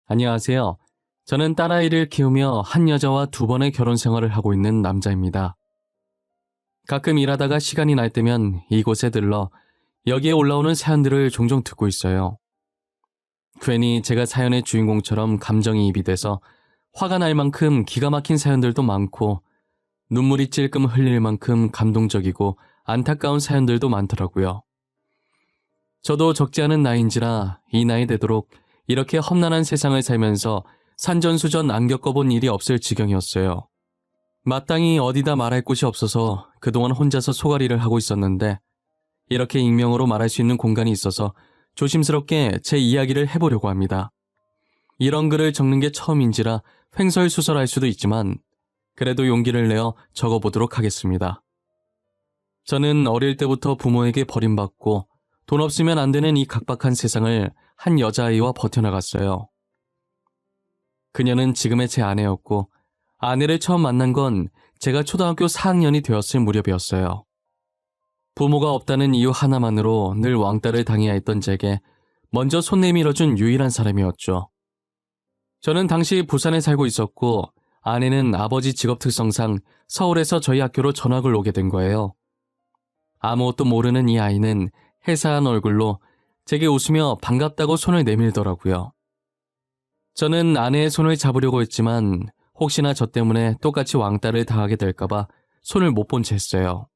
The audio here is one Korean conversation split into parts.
안녕하세요. 저는 딸아이를 키우며 한 여자와 두 번의 결혼 생활을 하고 있는 남자입니다. 가끔 일하다가 시간이 날 때면 이곳에 들러 여기에 올라오는 사연들을 종종 듣고 있어요. 괜히 제가 사연의 주인공처럼 감정이입이 돼서 화가 날 만큼 기가 막힌 사연들도 많고 눈물이 찔끔 흘릴 만큼 감동적이고 안타까운 사연들도 많더라고요. 저도 적지 않은 나이인지라 이 나이 되도록 이렇게 험난한 세상을 살면서 산전수전 안 겪어본 일이 없을 지경이었어요. 마땅히 어디다 말할 곳이 없어서 그동안 혼자서 소갈이를 하고 있었는데 이렇게 익명으로 말할 수 있는 공간이 있어서 조심스럽게 제 이야기를 해보려고 합니다. 이런 글을 적는 게 처음인지라 횡설수설할 수도 있지만 그래도 용기를 내어 적어보도록 하겠습니다. 저는 어릴 때부터 부모에게 버림받고 돈 없으면 안 되는 이 각박한 세상을 한 여자아이와 버텨나갔어요. 그녀는 지금의 제 아내였고 아내를 처음 만난 건 제가 초등학교 4학년이 되었을 무렵이었어요. 부모가 없다는 이유 하나만으로 늘 왕따를 당해야 했던 제게 먼저 손 내밀어준 유일한 사람이었죠. 저는 당시 부산에 살고 있었고 아내는 아버지 직업 특성상 서울에서 저희 학교로 전학을 오게 된 거예요. 아무것도 모르는 이 아이는 해사한 얼굴로 제게 웃으며 반갑다고 손을 내밀더라고요. 저는 아내의 손을 잡으려고 했지만 혹시나 저 때문에 똑같이 왕따를 당하게 될까봐 손을 못 본 채 했어요.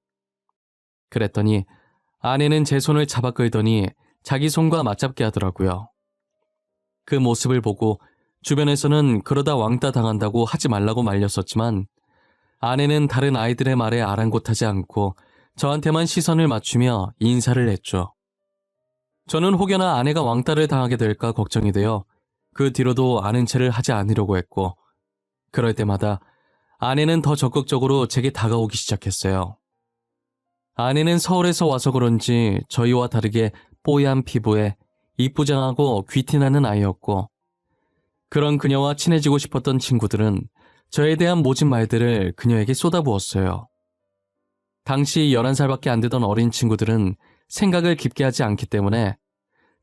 그랬더니 아내는 제 손을 잡아 끌더니 자기 손과 맞잡게 하더라고요. 그 모습을 보고 주변에서는 그러다 왕따 당한다고 하지 말라고 말렸었지만 아내는 다른 아이들의 말에 아랑곳하지 않고 저한테만 시선을 맞추며 인사를 했죠. 저는 혹여나 아내가 왕따를 당하게 될까 걱정이 되어 그 뒤로도 아는 체를 하지 않으려고 했고 그럴 때마다 아내는 더 적극적으로 제게 다가오기 시작했어요. 아내는 서울에서 와서 그런지 저희와 다르게 뽀얀 피부에 이쁘장하고 귀티나는 아이였고 그런 그녀와 친해지고 싶었던 친구들은 저에 대한 모진 말들을 그녀에게 쏟아부었어요. 당시 11살밖에 안 되던 어린 친구들은 생각을 깊게 하지 않기 때문에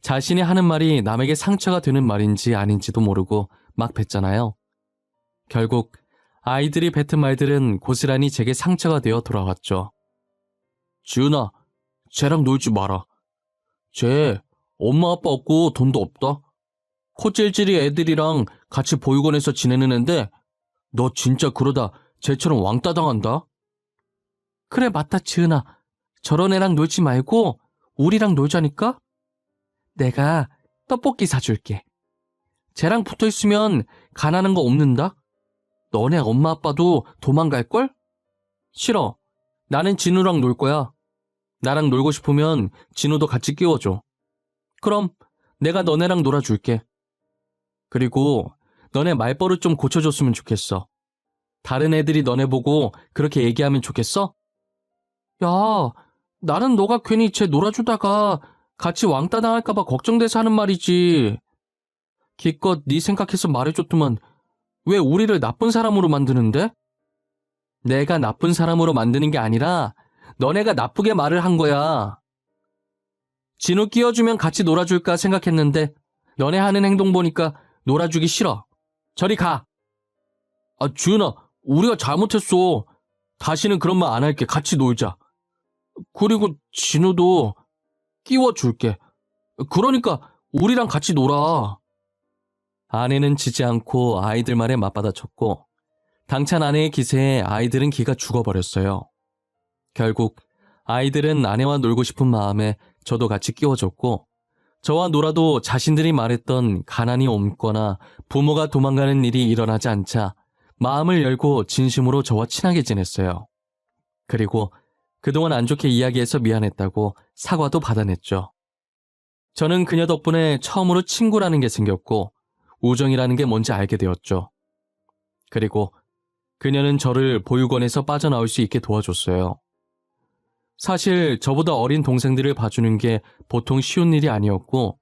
자신이 하는 말이 남에게 상처가 되는 말인지 아닌지도 모르고 막 뱉잖아요. 결국 아이들이 뱉은 말들은 고스란히 제게 상처가 되어 돌아왔죠. 지은아, 쟤랑 놀지 마라. 쟤 엄마 아빠 없고 돈도 없다. 코찔찔이 애들이랑 같이 보육원에서 지내는 앤데 너 진짜 그러다 쟤처럼 왕따 당한다. 그래 맞다 지은아. 저런 애랑 놀지 말고 우리랑 놀자니까? 내가 떡볶이 사줄게. 쟤랑 붙어있으면 가난한 거 없는다? 너네 엄마 아빠도 도망갈걸? 싫어. 나는 진우랑 놀 거야. 나랑 놀고 싶으면 진우도 같이 끼워줘. 그럼 내가 너네랑 놀아줄게. 그리고 너네 말버릇 좀 고쳐줬으면 좋겠어. 다른 애들이 너네 보고 그렇게 얘기하면 좋겠어? 야, 나는 너가 괜히 쟤 놀아주다가 같이 왕따 당할까봐 걱정돼서 하는 말이지. 기껏 네 생각해서 말해줬더만 왜 우리를 나쁜 사람으로 만드는데? 내가 나쁜 사람으로 만드는 게 아니라 너네가 나쁘게 말을 한 거야. 진우 끼워주면 같이 놀아줄까 생각했는데 너네 하는 행동 보니까 놀아주기 싫어. 저리 가. 아, 주은아, 우리가 잘못했어. 다시는 그런 말 안 할게. 같이 놀자. 그리고 진우도 끼워줄게. 그러니까 우리랑 같이 놀아. 아내는 지지 않고 아이들 말에 맞받아쳤고 당찬 아내의 기세에 아이들은 기가 죽어버렸어요. 결국 아이들은 아내와 놀고 싶은 마음에 저도 같이 끼워줬고 저와 놀아도 자신들이 말했던 가난이 옮거나 부모가 도망가는 일이 일어나지 않자 마음을 열고 진심으로 저와 친하게 지냈어요. 그리고 그동안 안 좋게 이야기해서 미안했다고 사과도 받아냈죠. 저는 그녀 덕분에 처음으로 친구라는 게 생겼고 우정이라는 게 뭔지 알게 되었죠. 그리고 그녀는 저를 보육원에서 빠져나올 수 있게 도와줬어요. 사실 저보다 어린 동생들을 봐주는 게 보통 쉬운 일이 아니었고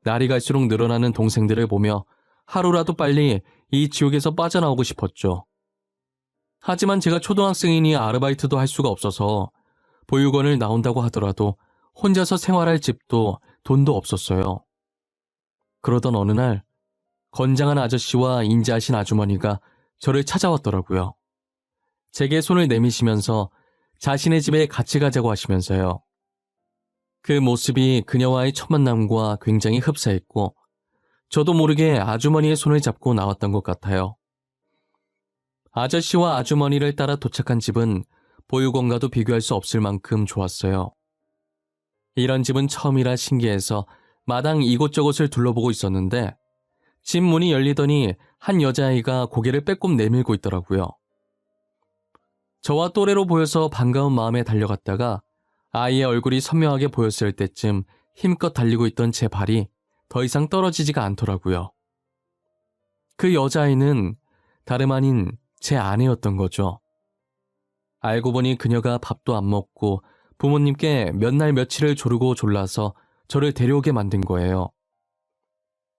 날이 갈수록 늘어나는 동생들을 보며 하루라도 빨리 이 지옥에서 빠져나오고 싶었죠. 하지만 제가 초등학생이니 아르바이트도 할 수가 없어서 보육원을 나온다고 하더라도 혼자서 생활할 집도 돈도 없었어요. 그러던 어느 날 건장한 아저씨와 인자하신 아주머니가 저를 찾아왔더라고요. 제게 손을 내미시면서 자신의 집에 같이 가자고 하시면서요. 그 모습이 그녀와의 첫 만남과 굉장히 흡사했고 저도 모르게 아주머니의 손을 잡고 나왔던 것 같아요. 아저씨와 아주머니를 따라 도착한 집은 보육원과도 비교할 수 없을 만큼 좋았어요. 이런 집은 처음이라 신기해서 마당 이곳저곳을 둘러보고 있었는데 집 문이 열리더니 한 여자아이가 고개를 빼꼼 내밀고 있더라고요. 저와 또래로 보여서 반가운 마음에 달려갔다가 아이의 얼굴이 선명하게 보였을 때쯤 힘껏 달리고 있던 제 발이 더 이상 떨어지지가 않더라고요. 그 여자아이는 다름 아닌 제 아내였던 거죠. 알고 보니 그녀가 밥도 안 먹고 부모님께 몇 날 며칠을 조르고 졸라서 저를 데려오게 만든 거예요.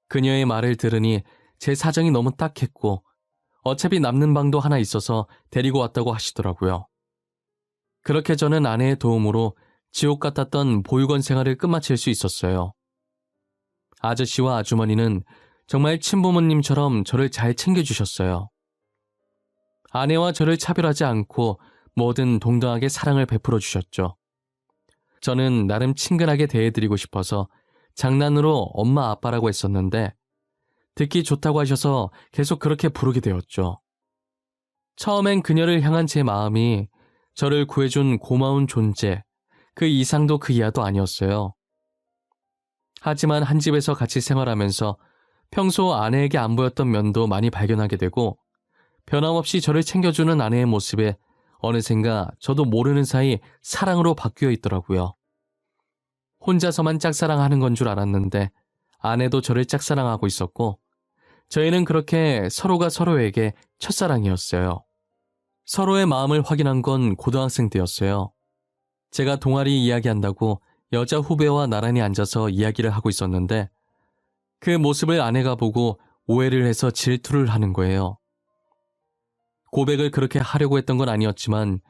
그녀의 말을 들으니 제 사정이 너무 딱했고 어차피 남는 방도 하나 있어서 데리고 왔다고 하시더라고요. 그렇게 저는 아내의 도움으로 지옥 같았던 보육원 생활을 끝마칠 수 있었어요. 아저씨와 아주머니는 정말 친부모님처럼 저를 잘 챙겨주셨어요. 아내와 저를 차별하지 않고 뭐든 동등하게 사랑을 베풀어 주셨죠. 저는 나름 친근하게 대해드리고 싶어서 장난으로 엄마 아빠라고 했었는데 듣기 좋다고 하셔서 계속 그렇게 부르게 되었죠. 처음엔 그녀를 향한 제 마음이 저를 구해준 고마운 존재, 그 이상도 그 이하도 아니었어요. 하지만 한 집에서 같이 생활하면서 평소 아내에게 안 보였던 면도 많이 발견하게 되고 변함없이 저를 챙겨주는 아내의 모습에 어느샌가 저도 모르는 사이 사랑으로 바뀌어 있더라고요. 혼자서만 짝사랑하는 건 줄 알았는데 아내도 저를 짝사랑하고 있었고 저희는 그렇게 서로가 서로에게 첫사랑이었어요. 서로의 마음을 확인한 건 고등학생 때였어요. 제가 동아리 이야기한다고 여자 후배와 나란히 앉아서 이야기를 하고 있었는데 그 모습을 아내가 보고 오해를 해서 질투를 하는 거예요. 고백을 그렇게 하려고 했던 건 아니었지만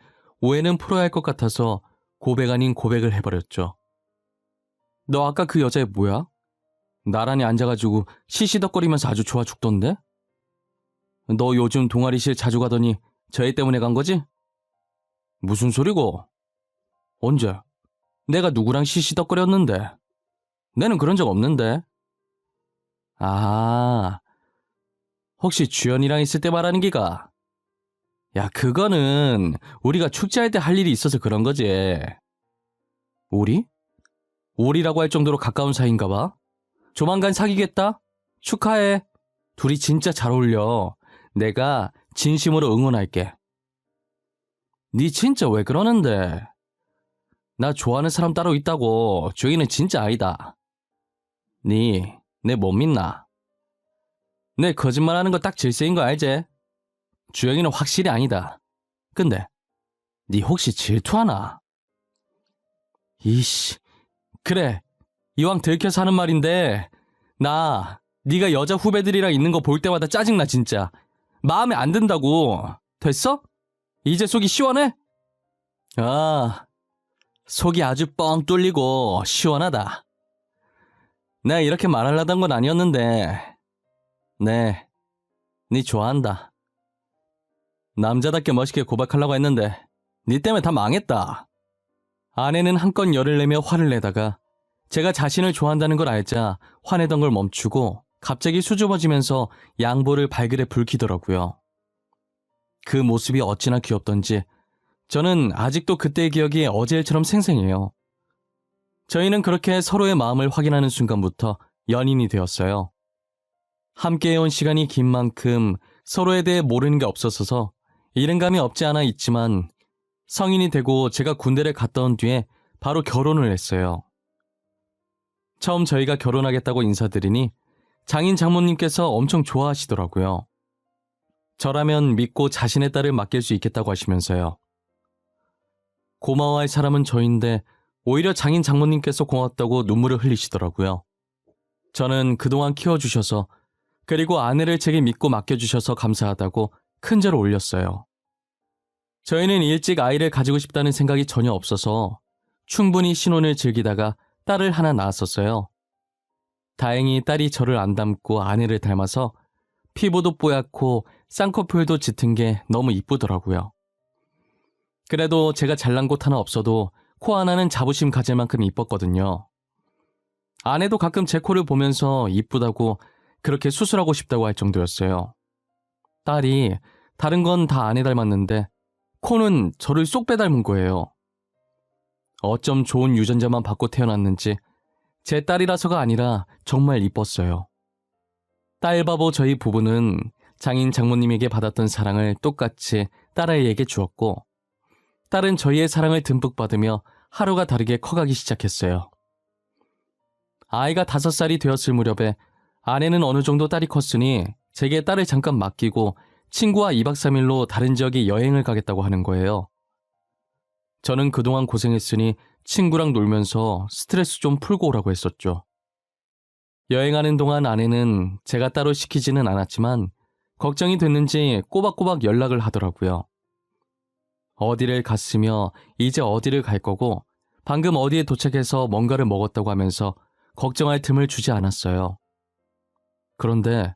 오해는 풀어야 할 것 같아서 고백 아닌 고백을 해버렸죠. 너 아까 그 여자애 뭐야? 나란히 앉아가지고 시시덕거리면서 아주 좋아 죽던데? 너 요즘 동아리실 자주 가더니 저 애 때문에 간 거지? 무슨 소리고? 언제? 내가 누구랑 시시덕거렸는데? 내는 그런 적 없는데. 아, 혹시 주연이랑 있을 때 말하는 기가? 야, 그거는 우리가 축제할 때 할 일이 있어서 그런 거지. 우리? 우리라고 할 정도로 가까운 사이인가 봐. 조만간 사귀겠다? 축하해. 둘이 진짜 잘 어울려. 내가 진심으로 응원할게. 니 진짜 왜 그러는데? 나 좋아하는 사람 따로 있다고. 주희는 진짜 아니다. 니, 내 못 믿나? 내 거짓말하는 거 딱 질색인 거 알지? 주영이는 확실히 아니다. 근데 니 혹시 질투하나? 이씨, 그래. 이왕 들켜서 하는 말인데 나 네가 여자 후배들이랑 있는 거 볼 때마다 짜증나 진짜. 마음에 안 든다고. 됐어? 이제 속이 시원해? 아, 속이 아주 뻥 뚫리고 시원하다. 내가 이렇게 말하려던 건 아니었는데 네, 니 좋아한다. 남자답게 멋있게 고백하려고 했는데 니 때문에 다 망했다. 아내는 한껏 열을 내며 화를 내다가 제가 자신을 좋아한다는 걸 알자 화내던 걸 멈추고 갑자기 수줍어지면서 양볼을 발그레 붉히더라고요. 그 모습이 어찌나 귀엽던지 저는 아직도 그때의 기억이 어제일처럼 생생해요. 저희는 그렇게 서로의 마음을 확인하는 순간부터 연인이 되었어요. 함께해온 시간이 긴 만큼 서로에 대해 모르는 게 없었어서 이른감이 없지 않아 있지만 성인이 되고 제가 군대를 갔다 온 뒤에 바로 결혼을 했어요. 처음 저희가 결혼하겠다고 인사드리니 장인 장모님께서 엄청 좋아하시더라고요. 저라면 믿고 자신의 딸을 맡길 수 있겠다고 하시면서요. 고마워할 사람은 저인데 오히려 장인 장모님께서 고맙다고 눈물을 흘리시더라고요. 저는 그동안 키워주셔서 그리고 아내를 제게 믿고 맡겨주셔서 감사하다고 큰절을 올렸어요. 저희는 일찍 아이를 가지고 싶다는 생각이 전혀 없어서 충분히 신혼을 즐기다가 딸을 하나 낳았었어요. 다행히 딸이 저를 안 닮고 아내를 닮아서 피부도 뽀얗고 쌍꺼풀도 짙은 게 너무 이쁘더라고요. 그래도 제가 잘난 곳 하나 없어도 코 하나는 자부심 가질 만큼 이뻤거든요. 아내도 가끔 제 코를 보면서 이쁘다고 그렇게 수술하고 싶다고 할 정도였어요. 딸이 다른 건 다 아내 닮았는데 코는 저를 쏙 빼닮은 거예요. 어쩜 좋은 유전자만 받고 태어났는지 제 딸이라서가 아니라 정말 이뻤어요. 딸바보 저희 부부는 장인 장모님에게 받았던 사랑을 똑같이 딸아이에게 주었고 딸은 저희의 사랑을 듬뿍 받으며 하루가 다르게 커가기 시작했어요. 아이가 5살이 되었을 무렵에 아내는 어느 정도 딸이 컸으니 제게 딸을 잠깐 맡기고 친구와 2박 3일로 다른 지역에 여행을 가겠다고 하는 거예요. 저는 그동안 고생했으니 친구랑 놀면서 스트레스 좀 풀고 오라고 했었죠. 여행하는 동안 아내는 제가 따로 시키지는 않았지만 걱정이 됐는지 꼬박꼬박 연락을 하더라고요. 어디를 갔으며 이제 어디를 갈 거고 방금 어디에 도착해서 뭔가를 먹었다고 하면서 걱정할 틈을 주지 않았어요. 그런데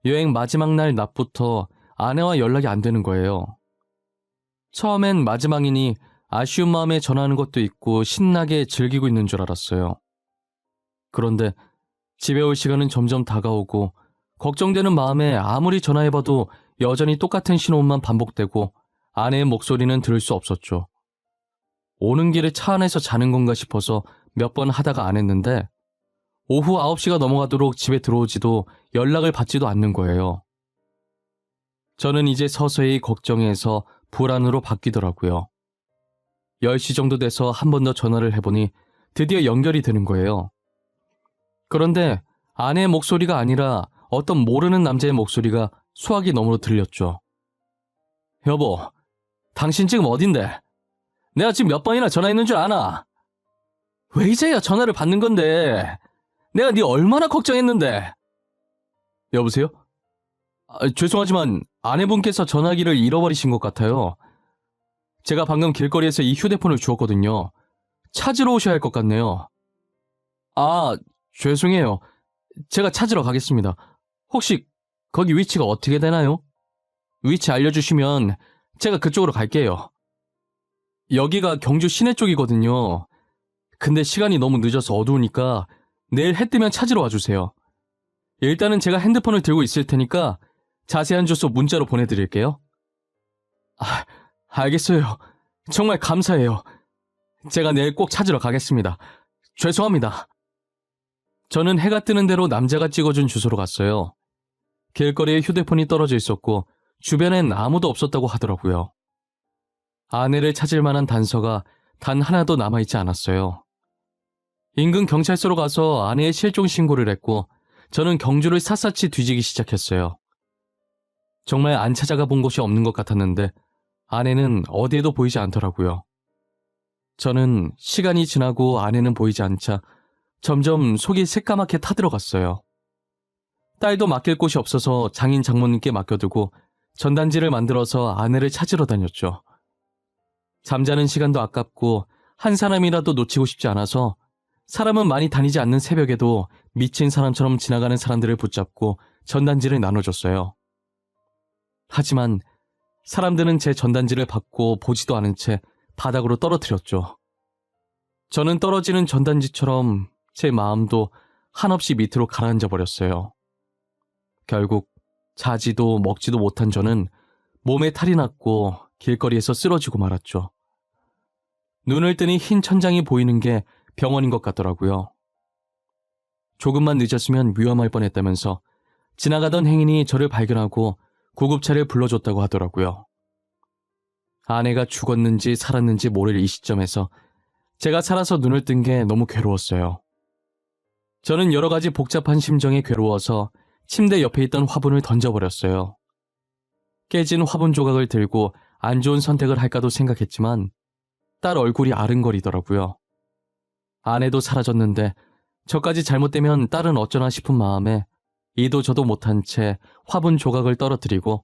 여행 마지막 날 낮부터 아내와 연락이 안 되는 거예요. 처음엔 마지막이니 아쉬운 마음에 전화하는 것도 있고 신나게 즐기고 있는 줄 알았어요. 그런데 집에 올 시간은 점점 다가오고 걱정되는 마음에 아무리 전화해봐도 여전히 똑같은 신호음만 반복되고 아내의 목소리는 들을 수 없었죠. 오는 길에 차 안에서 자는 건가 싶어서 몇 번 하다가 안 했는데 오후 9시가 넘어가도록 집에 들어오지도 연락을 받지도 않는 거예요. 저는 이제 서서히 걱정해서 불안으로 바뀌더라고요. 10시 정도 돼서 한 번 더 전화를 해보니 드디어 연결이 되는 거예요. 그런데 아내의 목소리가 아니라 어떤 모르는 남자의 목소리가 수화기 너머로 들렸죠. 여보, 당신 지금 어딘데? 내가 지금 몇 번이나 전화했는 줄 아나? 왜 이제야 전화를 받는 건데? 내가 네 얼마나 걱정했는데? 여보세요? 죄송하지만 아내분께서 전화기를 잃어버리신 것 같아요. 제가 방금 길거리에서 이 휴대폰을 주웠거든요. 찾으러 오셔야 할 것 같네요. 아, 죄송해요. 제가 찾으러 가겠습니다. 혹시 거기 위치가 어떻게 되나요? 위치 알려주시면 제가 그쪽으로 갈게요. 여기가 경주 시내 쪽이거든요. 근데 시간이 너무 늦어서 어두우니까 내일 해 뜨면 찾으러 와주세요. 일단은 제가 핸드폰을 들고 있을 테니까 자세한 주소 문자로 보내드릴게요. 알겠어요. 정말 감사해요. 제가 내일 꼭 찾으러 가겠습니다. 죄송합니다. 저는 해가 뜨는 대로 남자가 찍어준 주소로 갔어요. 길거리에 휴대폰이 떨어져 있었고 주변엔 아무도 없었다고 하더라고요. 아내를 찾을 만한 단서가 단 하나도 남아있지 않았어요. 인근 경찰서로 가서 아내의 실종 신고를 했고 저는 경주를 샅샅이 뒤지기 시작했어요. 정말 안 찾아가 본 곳이 없는 것 같았는데 아내는 어디에도 보이지 않더라고요. 저는 시간이 지나고 아내는 보이지 않자 점점 속이 새까맣게 타들어갔어요. 딸도 맡길 곳이 없어서 장인 장모님께 맡겨두고 전단지를 만들어서 아내를 찾으러 다녔죠. 잠자는 시간도 아깝고 한 사람이라도 놓치고 싶지 않아서 사람은 많이 다니지 않는 새벽에도 미친 사람처럼 지나가는 사람들을 붙잡고 전단지를 나눠줬어요. 하지만 사람들은 제 전단지를 받고 보지도 않은 채 바닥으로 떨어뜨렸죠. 저는 떨어지는 전단지처럼 제 마음도 한없이 밑으로 가라앉아 버렸어요. 결국 자지도 먹지도 못한 저는 몸에 탈이 났고 길거리에서 쓰러지고 말았죠. 눈을 뜨니 흰 천장이 보이는 게 병원인 것 같더라고요. 조금만 늦었으면 위험할 뻔했다면서 지나가던 행인이 저를 발견하고 구급차를 불러줬다고 하더라고요. 아내가 죽었는지 살았는지 모를 이 시점에서 제가 살아서 눈을 뜬 게 너무 괴로웠어요. 저는 여러 가지 복잡한 심정에 괴로워서 침대 옆에 있던 화분을 던져버렸어요. 깨진 화분 조각을 들고 안 좋은 선택을 할까도 생각했지만 딸 얼굴이 아른거리더라고요. 아내도 사라졌는데 저까지 잘못되면 딸은 어쩌나 싶은 마음에 이도 저도 못한 채 화분 조각을 떨어뜨리고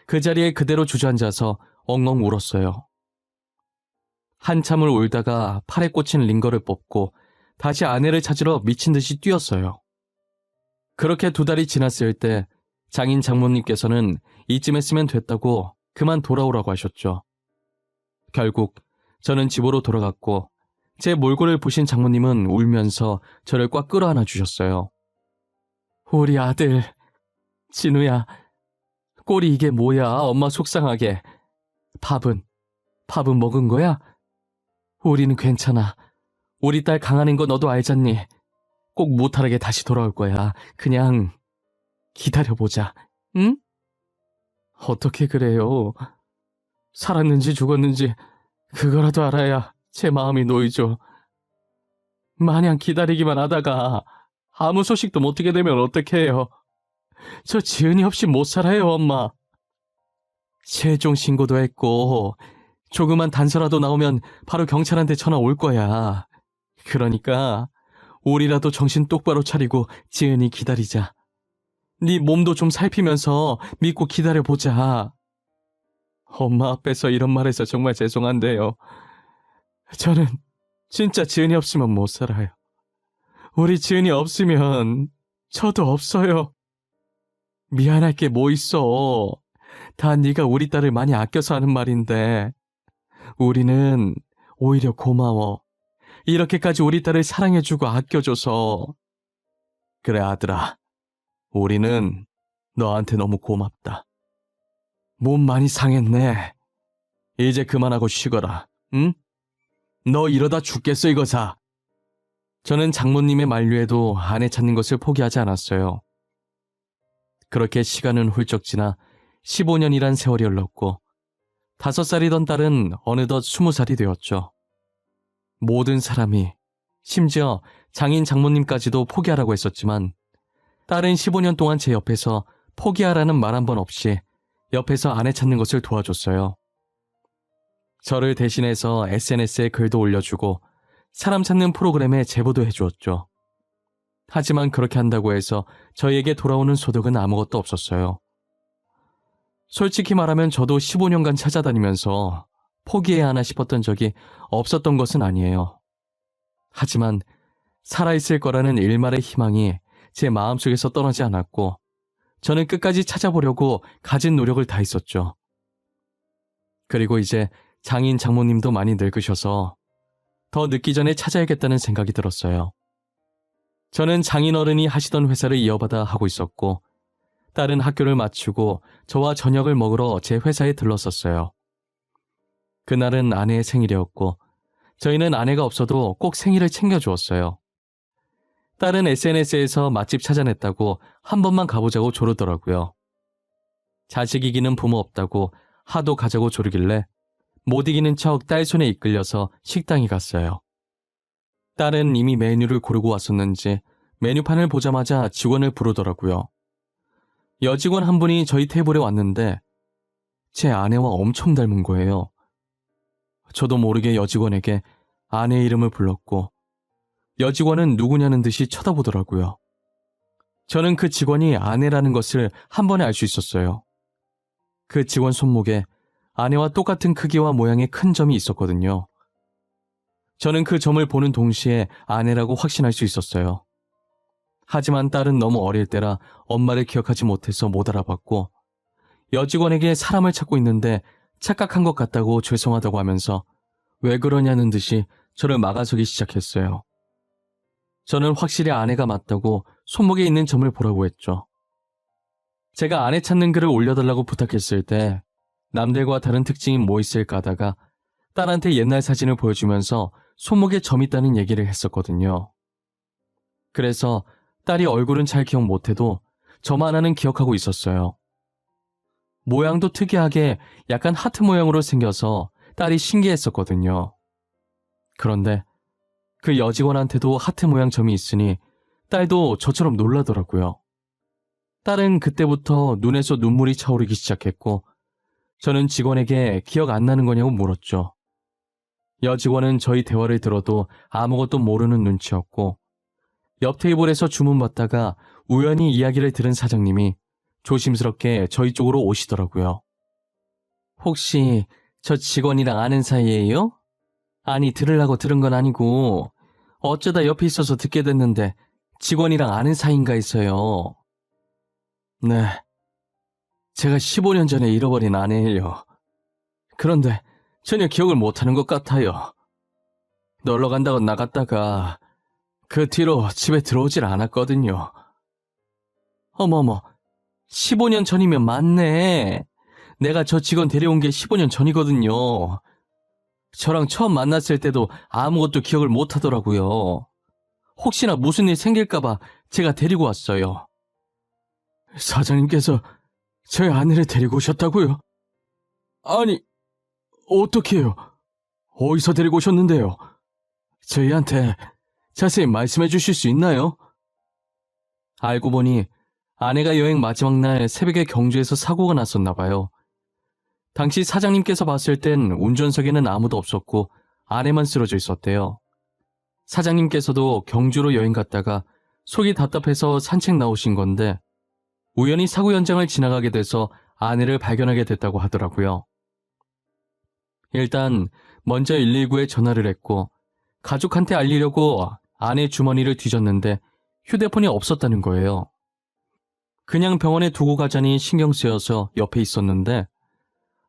그 자리에 그대로 주저앉아서 엉엉 울었어요. 한참을 울다가 팔에 꽂힌 링거를 뽑고 다시 아내를 찾으러 미친 듯이 뛰었어요. 그렇게 2달이 지났을 때 장인 장모님께서는 이쯤 했으면 됐다고 그만 돌아오라고 하셨죠. 결국 저는 집으로 돌아갔고 제 몰골을 보신 장모님은 울면서 저를 꽉 끌어안아 주셨어요. 우리 아들, 진우야, 꼴이 이게 뭐야, 엄마 속상하게. 밥은 먹은 거야? 우리는 괜찮아. 우리 딸 강하는 거 너도 알잖니. 꼭 무탈하게 다시 돌아올 거야. 그냥 기다려보자, 응? 어떻게 그래요? 살았는지 죽었는지 그거라도 알아야 제 마음이 놓이죠. 마냥 기다리기만 하다가 아무 소식도 못 듣게 되면 어떡해요. 저 지은이 없이 못 살아요, 엄마. 실종 신고도 했고 조그만 단서라도 나오면 바로 경찰한테 전화 올 거야. 그러니까 우리라도 정신 똑바로 차리고 지은이 기다리자. 네 몸도 좀 살피면서 믿고 기다려보자. 엄마 앞에서 이런 말해서 정말 죄송한데요. 저는 진짜 지은이 없으면 못 살아요. 우리 지은이 없으면 저도 없어요. 미안할 게 뭐 있어. 다 네가 우리 딸을 많이 아껴서 하는 말인데 우리는 오히려 고마워. 이렇게까지 우리 딸을 사랑해주고 아껴줘서. 그래 아들아, 우리는 너한테 너무 고맙다. 몸 많이 상했네. 이제 그만하고 쉬거라, 응? 너 이러다 죽겠어 이거사. 저는 장모님의 만류에도 아내 찾는 것을 포기하지 않았어요. 그렇게 시간은 훌쩍 지나 15년이란 세월이 흘렀고 5살이던 딸은 어느덧 20살이 되었죠. 모든 사람이, 심지어 장인 장모님까지도 포기하라고 했었지만 딸은 15년 동안 제 옆에서 포기하라는 말 한 번 없이 옆에서 아내 찾는 것을 도와줬어요. 저를 대신해서 SNS에 글도 올려주고 사람 찾는 프로그램에 제보도 해주었죠. 하지만 그렇게 한다고 해서 저희에게 돌아오는 소득은 아무것도 없었어요. 솔직히 말하면 저도 15년간 찾아다니면서 포기해야 하나 싶었던 적이 없었던 것은 아니에요. 하지만 살아있을 거라는 일말의 희망이 제 마음속에서 떠나지 않았고 저는 끝까지 찾아보려고 가진 노력을 다했었죠. 그리고 이제 장인 장모님도 많이 늙으셔서 더 늦기 전에 찾아야겠다는 생각이 들었어요. 저는 장인어른이 하시던 회사를 이어받아 하고 있었고 딸은 학교를 마치고 저와 저녁을 먹으러 제 회사에 들렀었어요. 그날은 아내의 생일이었고 저희는 아내가 없어도 꼭 생일을 챙겨주었어요. 딸은 SNS에서 맛집 찾아냈다고 한 번만 가보자고 조르더라고요. 자식 이기는 부모 없다고 하도 가자고 조르길래 못 이기는 척 딸 손에 이끌려서 식당에 갔어요. 딸은 이미 메뉴를 고르고 왔었는지 메뉴판을 보자마자 직원을 부르더라고요. 여직원 한 분이 저희 테이블에 왔는데 제 아내와 엄청 닮은 거예요. 저도 모르게 여직원에게 아내 이름을 불렀고 여직원은 누구냐는 듯이 쳐다보더라고요. 저는 그 직원이 아내라는 것을 한 번에 알 수 있었어요. 그 직원 손목에 아내와 똑같은 크기와 모양의 큰 점이 있었거든요. 저는 그 점을 보는 동시에 아내라고 확신할 수 있었어요. 하지만 딸은 너무 어릴 때라 엄마를 기억하지 못해서 못 알아봤고 여직원에게 사람을 찾고 있는데 착각한 것 같다고 죄송하다고 하면서 왜 그러냐는 듯이 저를 막아서기 시작했어요. 저는 확실히 아내가 맞다고 손목에 있는 점을 보라고 했죠. 제가 아내 찾는 글을 올려달라고 부탁했을 때 남들과 다른 특징이 뭐 있을까 하다가 딸한테 옛날 사진을 보여주면서 손목에 점 있다는 얘기를 했었거든요. 그래서 딸이 얼굴은 잘 기억 못해도 점 하나는 기억하고 있었어요. 모양도 특이하게 약간 하트 모양으로 생겨서 딸이 신기했었거든요. 그런데 그 여직원한테도 하트 모양 점이 있으니 딸도 저처럼 놀라더라고요. 딸은 그때부터 눈에서 눈물이 차오르기 시작했고 저는 직원에게 기억 안 나는 거냐고 물었죠. 여직원은 저희 대화를 들어도 아무것도 모르는 눈치였고 옆 테이블에서 주문받다가 우연히 이야기를 들은 사장님이 조심스럽게 저희 쪽으로 오시더라고요. 혹시 저 직원이랑 아는 사이예요? 아니 들으려고 들은 건 아니고 어쩌다 옆에 있어서 듣게 됐는데 직원이랑 아는 사이인가 했어요. 네, 제가 15년 전에 잃어버린 아내예요. 그런데 전혀 기억을 못하는 것 같아요. 놀러 간다고 나갔다가 그 뒤로 집에 들어오질 않았거든요. 어머머, 15년 전이면 맞네. 내가 저 직원 데려온 게 15년 전이거든요. 저랑 처음 만났을 때도 아무것도 기억을 못 하더라고요. 혹시나 무슨 일 생길까봐 제가 데리고 왔어요. 사장님께서 저희 아내를 데리고 오셨다고요? 아니, 어떻게요? 어디서 데리고 오셨는데요? 저희한테 자세히 말씀해 주실 수 있나요? 알고 보니 아내가 여행 마지막 날 새벽에 경주에서 사고가 났었나 봐요. 당시 사장님께서 봤을 땐 운전석에는 아무도 없었고 아내만 쓰러져 있었대요. 사장님께서도 경주로 여행 갔다가 속이 답답해서 산책 나오신 건데 우연히 사고 현장을 지나가게 돼서 아내를 발견하게 됐다고 하더라고요. 일단 먼저 119에 전화를 했고 가족한테 알리려고 아내 주머니를 뒤졌는데 휴대폰이 없었다는 거예요. 그냥 병원에 두고 가자니 신경 쓰여서 옆에 있었는데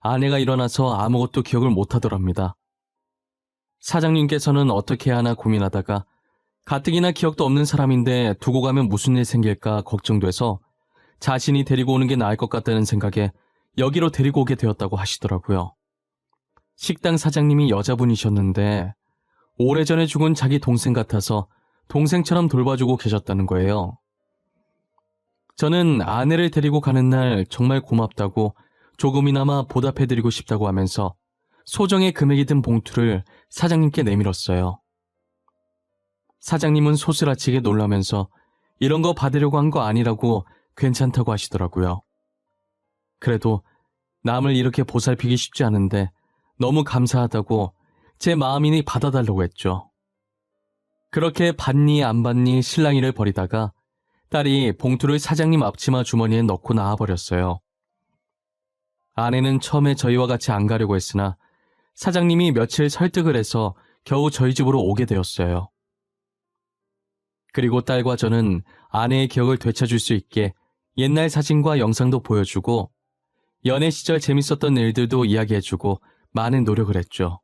아내가 일어나서 아무것도 기억을 못 하더랍니다. 사장님께서는 어떻게 하나 고민하다가 가뜩이나 기억도 없는 사람인데 두고 가면 무슨 일 생길까 걱정돼서 자신이 데리고 오는 게 나을 것 같다는 생각에 여기로 데리고 오게 되었다고 하시더라고요. 식당 사장님이 여자분이셨는데 오래전에 죽은 자기 동생 같아서 동생처럼 돌봐주고 계셨다는 거예요. 저는 아내를 데리고 가는 날 정말 고맙다고 조금이나마 보답해드리고 싶다고 하면서 소정의 금액이 든 봉투를 사장님께 내밀었어요. 사장님은 소스라치게 놀라면서 이런 거 받으려고 한 거 아니라고 괜찮다고 하시더라고요. 그래도 남을 이렇게 보살피기 쉽지 않은데 너무 감사하다고 제 마음이니 받아달라고 했죠. 그렇게 받니 안 받니 실랑이를 벌이다가 딸이 봉투를 사장님 앞치마 주머니에 넣고 나와버렸어요. 아내는 처음에 저희와 같이 안 가려고 했으나 사장님이 며칠 설득을 해서 겨우 저희 집으로 오게 되었어요. 그리고 딸과 저는 아내의 기억을 되찾을 수 있게 옛날 사진과 영상도 보여주고 연애 시절 재밌었던 일들도 이야기해주고 많은 노력을 했죠.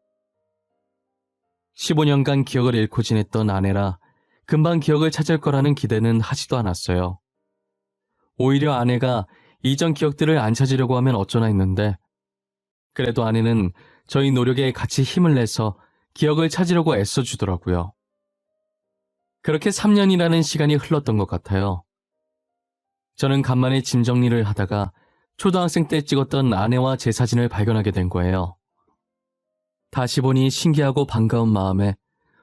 15년간 기억을 잃고 지냈던 아내라 금방 기억을 찾을 거라는 기대는 하지도 않았어요. 오히려 아내가 이전 기억들을 안 찾으려고 하면 어쩌나 했는데 그래도 아내는 저희 노력에 같이 힘을 내서 기억을 찾으려고 애써주더라고요. 그렇게 3년이라는 시간이 흘렀던 것 같아요. 저는 간만에 짐 정리를 하다가 초등학생 때 찍었던 아내와 제 사진을 발견하게 된 거예요. 다시 보니 신기하고 반가운 마음에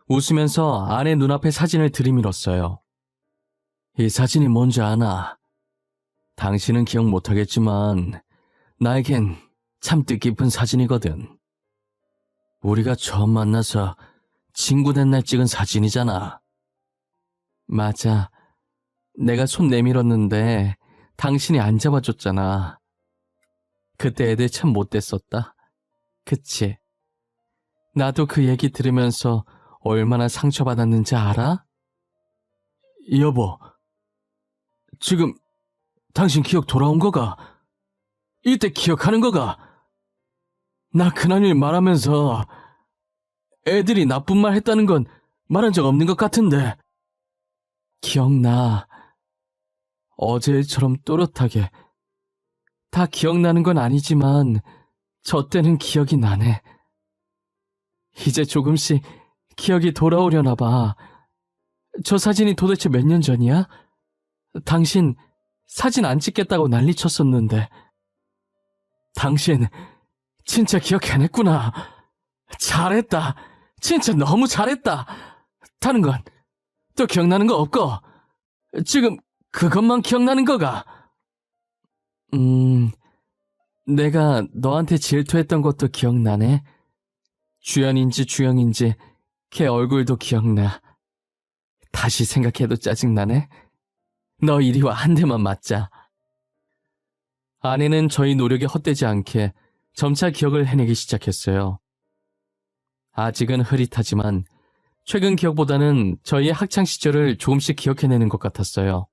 웃으면서 아내 눈앞에 사진을 들이밀었어요. 이 사진이 뭔지 아나? 당신은 기억 못하겠지만 나에겐 참 뜻깊은 사진이거든. 우리가 처음 만나서 친구 된 날 찍은 사진이잖아. 맞아. 내가 손 내밀었는데 당신이 안 잡아줬잖아. 그때 애들 참 못됐었다. 그치? 나도 그 얘기 들으면서 얼마나 상처받았는지 알아? 여보, 지금 당신 기억 돌아온 거가? 이때 기억하는 거가? 나 그날 일 말하면서 애들이 나쁜 말 했다는 건 말한 적 없는 것 같은데. 기억나. 어제 일처럼 또렷하게. 다 기억나는 건 아니지만 저 때는 기억이 나네. 이제 조금씩 기억이 돌아오려나 봐. 저 사진이 도대체 몇 년 전이야? 당신 사진 안 찍겠다고 난리쳤었는데. 당신 진짜 기억해냈구나. 잘했다. 진짜 너무 잘했다. 다른 건 또 기억나는 거 없고 지금 그것만 기억나는 거가? 내가 너한테 질투했던 것도 기억나네. 주연인지 주영인지 걔 얼굴도 기억나. 다시 생각해도 짜증나네. 너 이리 와 한 대만 맞자. 아내는 저희 노력에 헛되지 않게 점차 기억을 해내기 시작했어요. 아직은 흐릿하지만 최근 기억보다는 저희의 학창 시절을 조금씩 기억해내는 것 같았어요.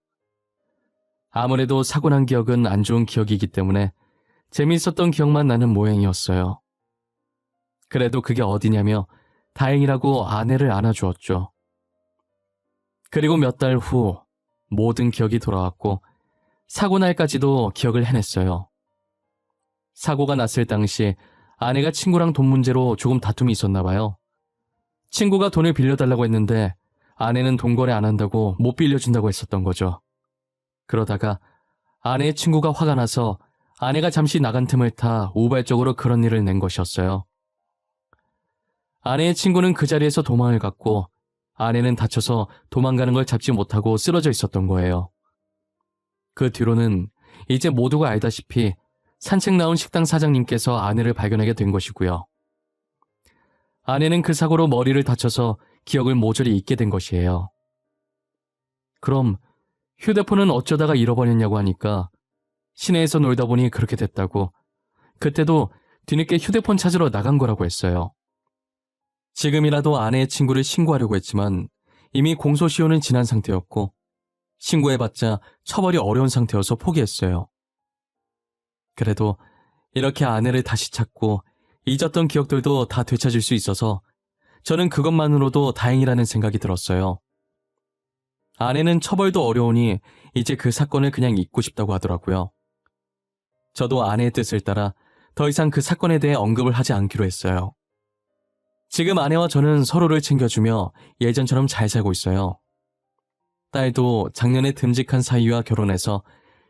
아무래도 사고 난 기억은 안 좋은 기억이기 때문에 재미있었던 기억만 나는 모양이었어요. 그래도 그게 어디냐며 다행이라고 아내를 안아주었죠. 그리고 몇 달 후 모든 기억이 돌아왔고 사고 날까지도 기억을 해냈어요. 사고가 났을 당시 아내가 친구랑 돈 문제로 조금 다툼이 있었나 봐요. 친구가 돈을 빌려달라고 했는데 아내는 돈 거래 안 한다고 못 빌려준다고 했었던 거죠. 그러다가 아내의 친구가 화가 나서 아내가 잠시 나간 틈을 타 우발적으로 그런 일을 낸 것이었어요. 아내의 친구는 그 자리에서 도망을 갔고 아내는 다쳐서 도망가는 걸 잡지 못하고 쓰러져 있었던 거예요. 그 뒤로는 이제 모두가 알다시피 산책 나온 식당 사장님께서 아내를 발견하게 된 것이고요. 아내는 그 사고로 머리를 다쳐서 기억을 모조리 잊게 된 것이에요. 그럼 휴대폰은 어쩌다가 잃어버렸냐고 하니까 시내에서 놀다 보니 그렇게 됐다고, 그때도 뒤늦게 휴대폰 찾으러 나간 거라고 했어요. 지금이라도 아내의 친구를 신고하려고 했지만 이미 공소시효는 지난 상태였고 신고해봤자 처벌이 어려운 상태여서 포기했어요. 그래도 이렇게 아내를 다시 찾고 잊었던 기억들도 다 되찾을 수 있어서 저는 그것만으로도 다행이라는 생각이 들었어요. 아내는 처벌도 어려우니 이제 그 사건을 그냥 잊고 싶다고 하더라고요. 저도 아내의 뜻을 따라 더 이상 그 사건에 대해 언급을 하지 않기로 했어요. 지금 아내와 저는 서로를 챙겨주며 예전처럼 잘 살고 있어요. 딸도 작년에 듬직한 사위와 결혼해서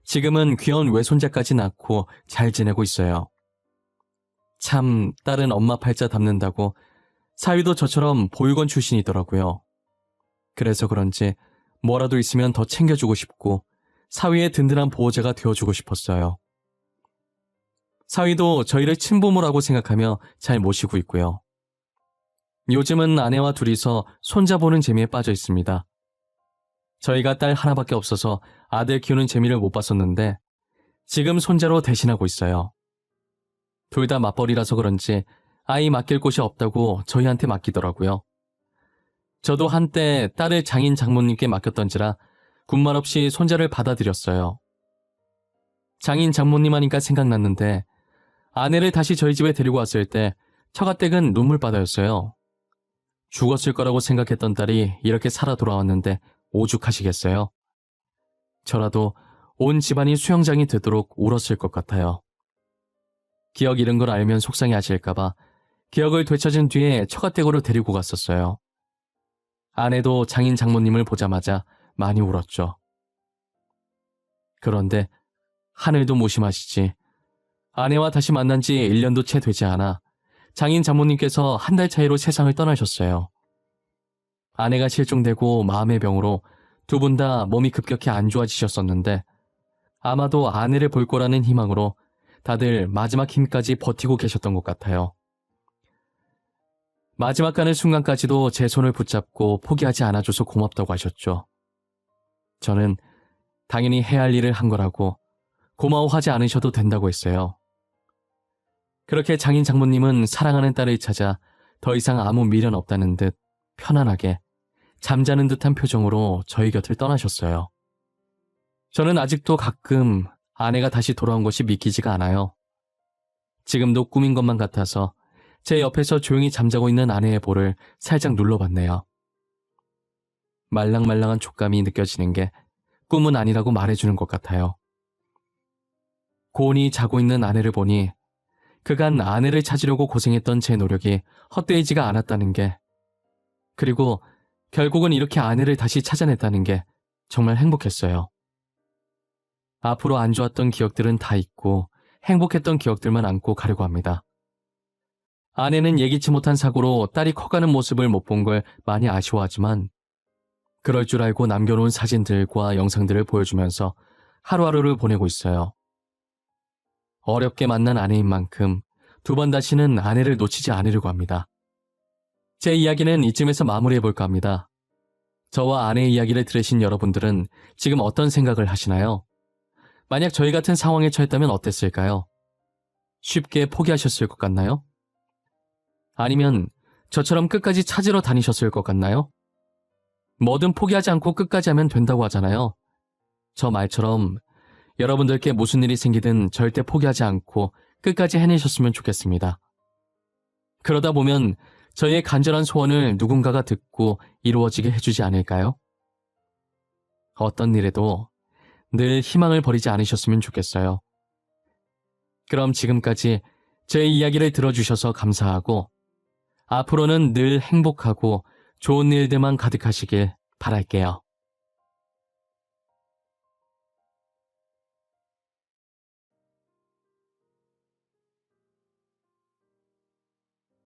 지금은 귀여운 외손자까지 낳고 잘 지내고 있어요. 참 딸은 엄마 팔자 닮는다고 사위도 저처럼 보육원 출신이더라고요. 그래서 그런지 뭐라도 있으면 더 챙겨주고 싶고 사위의 든든한 보호자가 되어주고 싶었어요. 사위도 저희를 친부모라고 생각하며 잘 모시고 있고요. 요즘은 아내와 둘이서 손자 보는 재미에 빠져 있습니다. 저희가 딸 하나밖에 없어서 아들 키우는 재미를 못 봤었는데 지금 손자로 대신하고 있어요. 둘 다 맞벌이라서 그런지 아이 맡길 곳이 없다고 저희한테 맡기더라고요. 저도 한때 딸을 장인 장모님께 맡겼던지라 군말 없이 손자를 받아들였어요. 장인 장모님 하니까 생각났는데 아내를 다시 저희 집에 데리고 왔을 때 처가댁은 눈물바다였어요. 죽었을 거라고 생각했던 딸이 이렇게 살아 돌아왔는데 오죽하시겠어요? 저라도 온 집안이 수영장이 되도록 울었을 것 같아요. 기억 잃은 걸 알면 속상해 하실까봐 기억을 되찾은 뒤에 처가댁으로 데리고 갔었어요. 아내도 장인 장모님을 보자마자 많이 울었죠. 그런데 하늘도 무심하시지. 아내와 다시 만난 지 1년도 채 되지 않아 장인 장모님께서 한 달 차이로 세상을 떠나셨어요. 아내가 실종되고 마음의 병으로 두 분 다 몸이 급격히 안 좋아지셨었는데 아마도 아내를 볼 거라는 희망으로 다들 마지막 힘까지 버티고 계셨던 것 같아요. 마지막 가는 순간까지도 제 손을 붙잡고 포기하지 않아줘서 고맙다고 하셨죠. 저는 당연히 해야 할 일을 한 거라고 고마워하지 않으셔도 된다고 했어요. 그렇게 장인 장모님은 사랑하는 딸을 찾아 더 이상 아무 미련 없다는 듯 편안하게 잠자는 듯한 표정으로 저희 곁을 떠나셨어요. 저는 아직도 가끔 아내가 다시 돌아온 것이 믿기지가 않아요. 지금도 꿈인 것만 같아서 제 옆에서 조용히 잠자고 있는 아내의 볼을 살짝 눌러봤네요. 말랑말랑한 촉감이 느껴지는 게 꿈은 아니라고 말해주는 것 같아요. 고온히 자고 있는 아내를 보니 그간 아내를 찾으려고 고생했던 제 노력이 헛되이지가 않았다는 게, 그리고 결국은 이렇게 아내를 다시 찾아냈다는 게 정말 행복했어요. 앞으로 안 좋았던 기억들은 다 잊고 행복했던 기억들만 안고 가려고 합니다. 아내는 예기치 못한 사고로 딸이 커가는 모습을 못 본 걸 많이 아쉬워하지만 그럴 줄 알고 남겨놓은 사진들과 영상들을 보여주면서 하루하루를 보내고 있어요. 어렵게 만난 아내인 만큼 두 번 다시는 아내를 놓치지 않으려고 합니다. 제 이야기는 이쯤에서 마무리해볼까 합니다. 저와 아내의 이야기를 들으신 여러분들은 지금 어떤 생각을 하시나요? 만약 저희 같은 상황에 처했다면 어땠을까요? 쉽게 포기하셨을 것 같나요? 아니면 저처럼 끝까지 찾으러 다니셨을 것 같나요? 뭐든 포기하지 않고 끝까지 하면 된다고 하잖아요. 저 말처럼 여러분들께 무슨 일이 생기든 절대 포기하지 않고 끝까지 해내셨으면 좋겠습니다. 그러다 보면 저희의 간절한 소원을 누군가가 듣고 이루어지게 해주지 않을까요? 어떤 일에도 늘 희망을 버리지 않으셨으면 좋겠어요. 그럼 지금까지 제 이야기를 들어주셔서 감사하고 앞으로는 늘 행복하고 좋은 일들만 가득하시길 바랄게요.